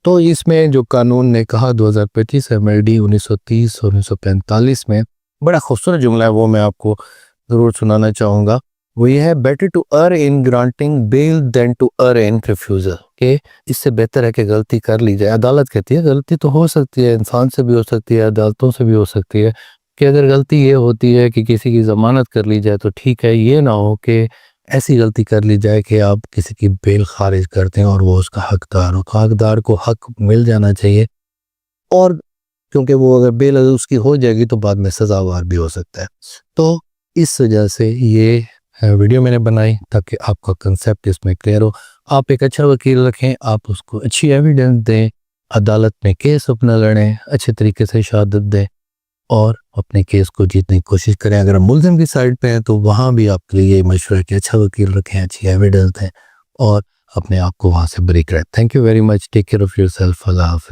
تو اس میں جو قانون نے کہا 2025 MLD 1930 اور 1945 میں، بڑا خوبصورت جملہ ہے، وہ میں آپ کو ضرور سنانا چاہوں گا. وہ یہ ہے: better to err in granting bail than to err in refusal. کہ اس سے بہتر ہے کہ غلطی کر لی جائے. عدالت کہتی ہے غلطی تو ہو سکتی ہے، انسان سے بھی ہو سکتی ہے، عدالتوں سے بھی ہو سکتی ہے، کہ اگر غلطی یہ ہوتی ہے کہ کسی کی ضمانت کر لی جائے تو ٹھیک ہے. یہ نہ ہو کہ ایسی غلطی کر لی جائے کہ آپ کسی کی بیل خارج کرتے ہیں اور وہ اس کا حقدار ہو. حقدار کو حق مل جانا چاہیے، اور کیونکہ وہ اگر بیل اس کی ہو جائے گی تو بعد میں سزاوار بھی ہو سکتا ہے. تو اس وجہ سے یہ ویڈیو میں نے بنائی تاکہ آپ کا کنسیپٹ اس میں کلیئر ہو. آپ ایک اچھا وکیل رکھیں، آپ اس کو اچھی ایویڈنس دیں، عدالت میں کیس اپنا لڑیں، اچھے طریقے سے شہادت دیں اور اپنے کیس کو جیتنے کی کوشش کریں. اگر ملزم کی سائڈ پہ ہیں تو وہاں بھی آپ کے لیے یہ مشورہ ہے کہ اچھا وکیل رکھیں، اچھی ایویڈنس دیں اور اپنے آپ کو وہاں سے بری کریں. Thank you very much. Take care of yourself. اللہ حافظ.